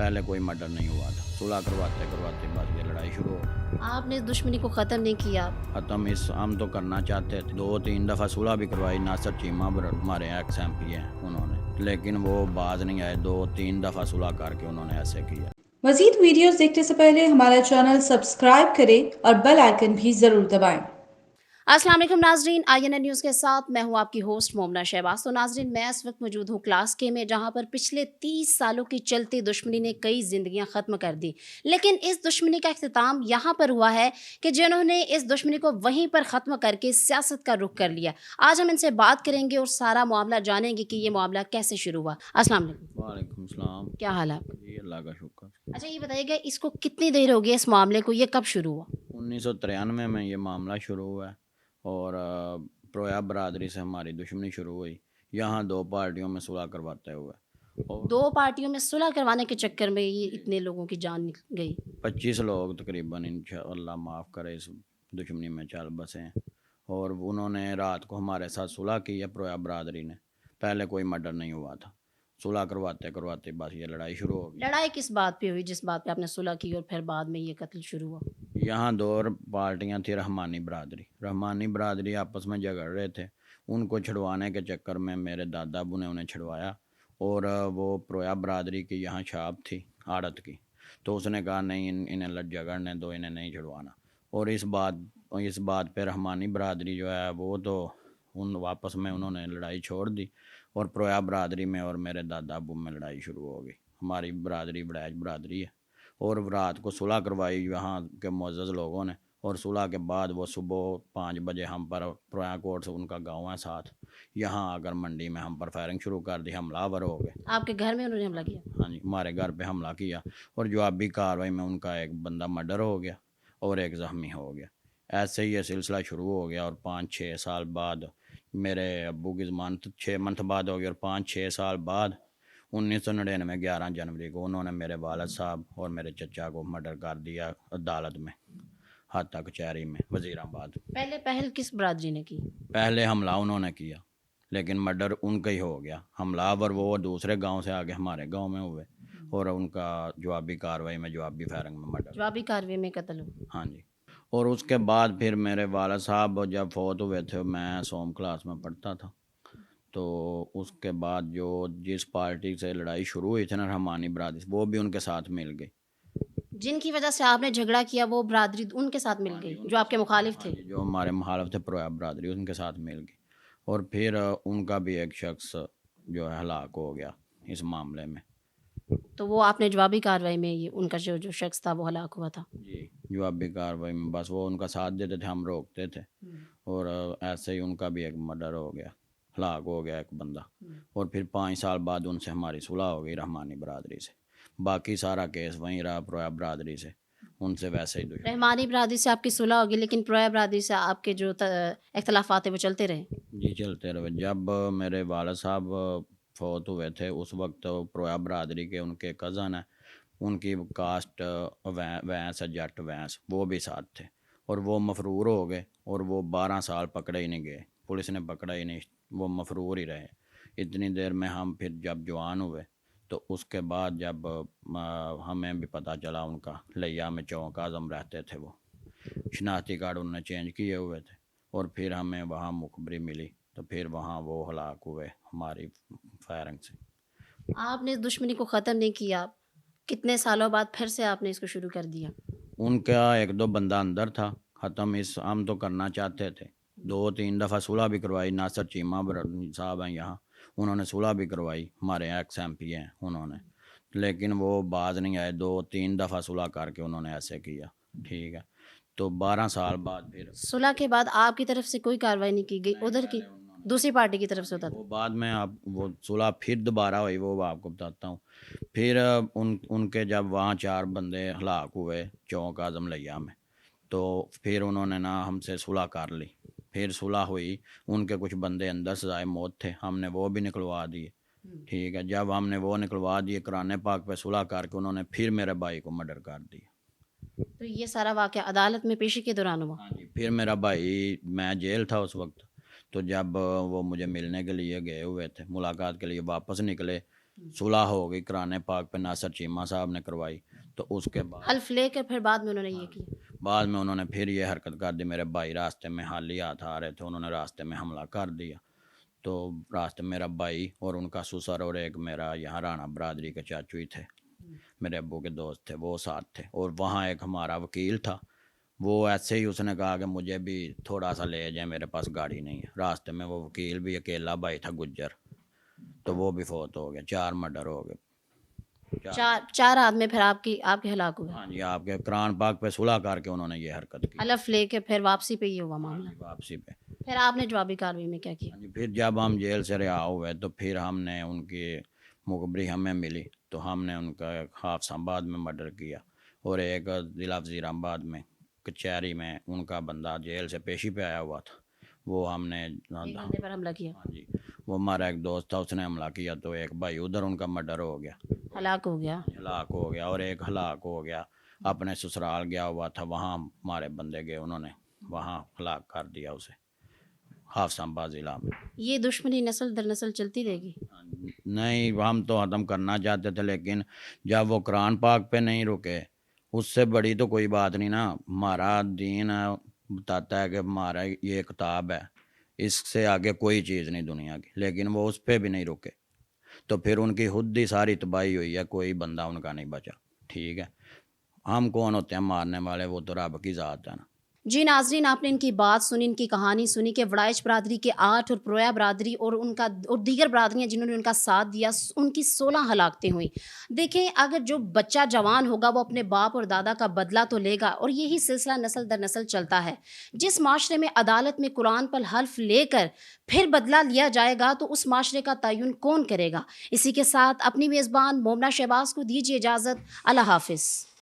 पहले कोई मर्डर नहीं हुआ था। सुलह करवाते करवाते बस ये लड़ाई शुरू हो गई। आपने इस दुश्मनी को ख़त्म नहीं किया। ख़त्म इस हम तो करना चाहते थे, 2-3 दफ़ा सुलह भी करवाई। नासिर चीमा हमारे एक्स MP हैं उन्होंने, लेकिन वो बाज नहीं आए। 2-3 दफ़ा सुलह करके उन्होंने ऐसे किया। मज़ीद वीडियोस देखने से पहले हमारा चैनल सब्सक्राइब करें और बेल आइकन भी ज़रूर दबाएं। अस्सलाम वालेकुम नाजरीन, INN न्यूज़ के साथ मैं हूं आपकी होस्ट मोमना शहबाज। तो नाजरीन, मैं इस वक्त मौजूद हूं क्लास के में, जहां पर पिछले 30 सालों की चलती दुश्मनी ने कई ज़िंदगियां ख़त्म कर दी। लेकिन इस दुश्मनी का अख्तिताम यहाँ पर हुआ है कि जिन्होंने इस दुश्मनी को वहीं पर ख़त्म करके सियासत का रुख कर लिया। आज हम इनसे बात करेंगे और सारा मामला जानेंगे कि ये मामला कैसे शुरू हुआ। अस्सलाम वालेकुम। वालेकुम सलाम। क्या हाल है आपका? जी अल्लाह का शुक्र। अच्छा, ये बताइएगा, इसको कितनी देर हो गई इस मामले को, ये कब शुरू हुआ? 1993 में ये मामला शुरू हुआ है और प्रोया बरादरी से हमारी दुश्मनी शुरू हुई, यहाँ 2 पार्टियों में सुलह करवाते हुए। और 2 पार्टियों में सुलह करवाने के चक्कर में ये इतने लोगों की जान गई। 25 लोग तकरीबन इंशाअल्लाह माफ़ करे इस दुश्मनी में चल बसे हैं। और उन्होंने रात को हमारे साथ सुलह की है प्रोया बरादरी ने। पहले कोई मर्डर नहीं हुआ था। सुलह करवाते करवाते बस ये लड़ाई शुरू हो गई। लड़ाई किस बात पे हुई जिस बात पे आपने सुलह की और फिर बाद में ये कत्ल शुरू हुआ? यहाँ 2 पार्टियाँ थी। रहमानी बरादरी आपस में झगड़ रहे थे। उनको छुड़वाने के चक्कर में मेरे दादा अबू ने उन्हें छुड़वाया। और वो प्रोया बरादरी की यहाँ छाप थी आड़त की, तो उसने कहा नहीं इन्हें झगड़ने दो, इन्हें नहीं छुड़वाना। और इस बात पे रहमानी बरादरी जो है वो तो उन वापस में उन्होंने लड़ाई छोड़ दी और प्रोया बरादरी में और मेरे दादा अबू में लड़ाई शुरू हो गई। हमारी बरादरी बड़ैच बरादरी है और रात को सुलह करवाई यहाँ के मुअज़्ज़ज़ लोगों ने। और सुलह के बाद वो सुबह 5 बजे हम पर, प्रोया कोट से उनका गांव है साथ, यहाँ आकर मंडी में हम पर फायरिंग शुरू कर दी। हमलावर हो गए। आपके घर में उन्होंने हमला किया? हाँ जी, हमारे घर पे हमला किया और जवाबी कार्रवाई में उनका एक बंदा मर्डर हो गया और एक ज़ख्मी हो गया। ऐसे ही ये सिलसिला शुरू हो गया और 5-6 साल बाद मेरे अब्बू की ज़मानत 6 मंथ बाद हो गई। और 5-6 साल बाद 1999 11 जनवरी को उन्होंने मेरे वालिद साहब और मेरे चचा को मर्डर कर दिया अदालत में, हाथा कचहरी में, वज़ीराबाद। पहले पहल किस बरादरी ने की? पहले हमला उन्होंने किया लेकिन मर्डर उनका ही हो गया। हमलावर वो दूसरे गांव से आके हमारे गांव में हुए और उनका जवाबी कार्रवाई में, जवाबी फायरिंग में मर्डर। जवाबी कार्रवाई में कत्ल हुआ? हाँ जी। और उसके बाद फिर मेरे वालिद साहब जब फौत हुए थे, मैं 100 क्लास में पढ़ता था, तो उसके बाद जो जिस पार्टी से लड़ाई शुरू हुई थी ना, रहमानी बरादरी, वो भी उनके साथ मिल गई। जिनकी वजह से आपने झगड़ा किया वो बरादरी उनके साथ मिल गई जो आपके मुखालिफ थे? जो हमारे मुखालिफ थे प्रोया बरादरी, उनके साथ मिल गई। और फिर उनका भी एक शख्स जो है हलाक हो गया इस मामले में। तो वो आपने जवाबी कार्रवाई में ये उनका जो शख्स था वो हलाक हुआ था? जी, जवाबी कार्रवाई में बस वो उनका साथ देते थे, हम रोकते थे। और ऐसे ही उनका भी एक मर्डर हो गया, हलाक हो गया एक बंदा। और फिर 5 साल बाद उनसे हमारी सुलह हो गई रहमानी बरादरी से। बाकी सारा केस वहीं रहा प्रोया बरादरी से, उनसे वैसे ही दुश्मनी। रहमानी बरादरी से आपकी सुलह होगी लेकिन प्रोया बरादरी से आपके जो इख्तलाफात है वो चलते रहे? जी चलते रहे। जब मेरे वालिद साहब फौत हुए थे उस वक्त प्रोया बरादरी के उनके कज़न हैं, उनकी कास्ट वैंस है, जट वैंस, वो भी साथ थे। और वो मफरूर हो गए और वो 12 साल पकड़े ही नहीं गए, पुलिस ने पकड़ा ही नहीं, वो मफरूर ही रहे। इतनी देर में हम फिर जब जवान हुए तो उसके बाद जब हमें भी पता चला, उनका लिया में चौक आज़म रहते थे वो, शनाख्ती कार्ड उन्होंने चेंज किए हुए थे। और फिर हमें वहाँ मुखबरी मिली तो फिर वहाँ वो हलाक हुए हमारी फायरिंग से। आपने इस दुश्मनी को ख़त्म नहीं किया, कितने सालों बाद फिर से आपने इसको शुरू कर दिया? उनका 1-2 बंदा अंदर था, ख़त्म इस हम तो करना चाहते थे। 2-3 दफ़ा सुलह भी करवाई। नासिर चीमा साहब हैं यहाँ, उन्होंने सुलह भी करवाई, हमारे एक्स MP हैं उन्होंने, लेकिन वो बाज नहीं आए। 2-3 दफ़ा सुलह करके उन्होंने ऐसे किया। ठीक है, तो 12 साल बाद फिर सुलह के बाद आपकी तरफ से कोई कार्रवाई नहीं की गई, उधर की दूसरी पार्टी की तरफ से होता वो था? बाद में आप वो सुलह फिर दोबारा हुई, वो आपको बताता हूँ। फिर उनके जब वहाँ 4 बंदे हलाक हुए चौक आज़म लिया में, तो फिर उन्होंने ना हमसे सुलह कर ली। फिर सुलह हुई, उनके कुछ बंदे अंदर सजाए मौत थे, हमने वो भी निकलवा दिए। ठीक है, जब हमने वो निकलवा दिए, कुरान पाक पे सुलह करके उन्होंने फिर मेरे भाई को मर्डर कर दिया। तो ये सारा वाक़या अदालत में पेशी के दौरान हुआ? हाँ जी। फिर मेरा भाई, मैं जेल था उस वक्त, तो जब वो मुझे मिलने के लिए गए हुए थे, मुलाकात के लिए वापस निकले, صلح ہو گئی، قرآن پاک پہ ناصر چیمہ صاحب نے کروائی، تو اس کے بعد حلف لے کر پھر بعد میں انہوں نے یہ کیا. بعد میں انہوں نے پھر یہ حرکت کر دی. میرے بھائی راستے میں حالی ہاتھ آ رہے تھے، انہوں نے راستے میں حملہ کر دیا. تو راستے میرا بھائی اور ان کا سسر اور ایک میرا یہاں رانا برادری کے چاچو ہی تھے، میرے ابو کے دوست تھے، وہ ساتھ تھے. اور وہاں ایک ہمارا وکیل تھا، وہ ایسے ہی اس نے کہا کہ مجھے بھی تھوڑا سا لے جائیں، میرے پاس گاڑی نہیں ہے. راستے میں وہ وکیل بھی اکیلا بھائی تھا گجر، تو وہ بھی فوت ہو گیا. 4 مرڈر ہو گئے. 4 آدمی پھر آپ کے ہلاک ہوئے. ہاں جی، آپ کے قرآن پاک پہ صلح کر کے انہوں نے یہ حرکت کی. حلف لے کے پھر واپسی پہ یہ ہوا معاملہ. واپسی پہ پھر آپ نے جوابی کارروائی میں کیا کیا؟ ہاں جی، پھر جب ہم جیل سے رہا ہوئے تو پھر ہم نے ان کی مخبری ہمیں ملی، تو ہم نے ان کا حافظ آباد میں مرڈر کیا، اور ایک ضلع وزیر آباد میں کچہری میں ان کا بندہ جیل سے پیشی پہ آیا ہوا تھا، وہ ہم نے ایک بندے پر حملہ کیا، ہاں جی، وہ ہمارا ایک دوست تھا، اس نے حملہ کیا. تو ایک بھائی ادھر ان کا مرڈر ہو گیا، ہلاک ہو گیا. ہلاک ہو گیا. اور ایک ہلاک ہو گیا اپنے سسرال گیا ہوا تھا، وہاں ہمارے بندے گئے، انہوں نے وہاں ہلاک کر دیا اسے حافظ آباد ضلع میں. یہ دشمنی نسل در نسل چلتی رہے گی؟ نہیں، ہم تو ختم کرنا چاہتے تھے، لیکن جب وہ قرآن پاک پہ نہیں رکے، اس سے بڑی تو کوئی بات نہیں نا. ہمارا دین بتاتا ہے کہ ہمارا یہ کتاب ہے، اس سے آگے کوئی چیز نہیں دنیا کی، لیکن وہ اس پہ بھی نہیں رکے، تو پھر ان کی خود ہی ساری تباہی ہوئی ہے، کوئی بندہ ان کا نہیں بچا. ٹھیک ہے، ہم کون ہوتے ہیں مارنے والے، وہ تو رب کی ذات ہے نا. جی ناظرین، آپ نے ان کی بات سنی، ان کی کہانی سنی کہ وڑائچ برادری کے 8 اور پرویا برادری اور دیگر برادریاں جنہوں نے ان کا ساتھ دیا، ان کی 16 ہلاکتیں ہوئیں. دیکھیں، اگر جو بچہ جوان ہوگا وہ اپنے باپ اور دادا کا بدلہ تو لے گا، اور یہی سلسلہ نسل در نسل چلتا ہے. جس معاشرے میں عدالت میں قرآن پر حلف لے کر پھر بدلہ لیا جائے گا تو اس معاشرے کا تعین کون کرے گا؟ اسی کے ساتھ اپنی میزبان مومنہ شہباز کو دیجیے اجازت. اللہ حافظ.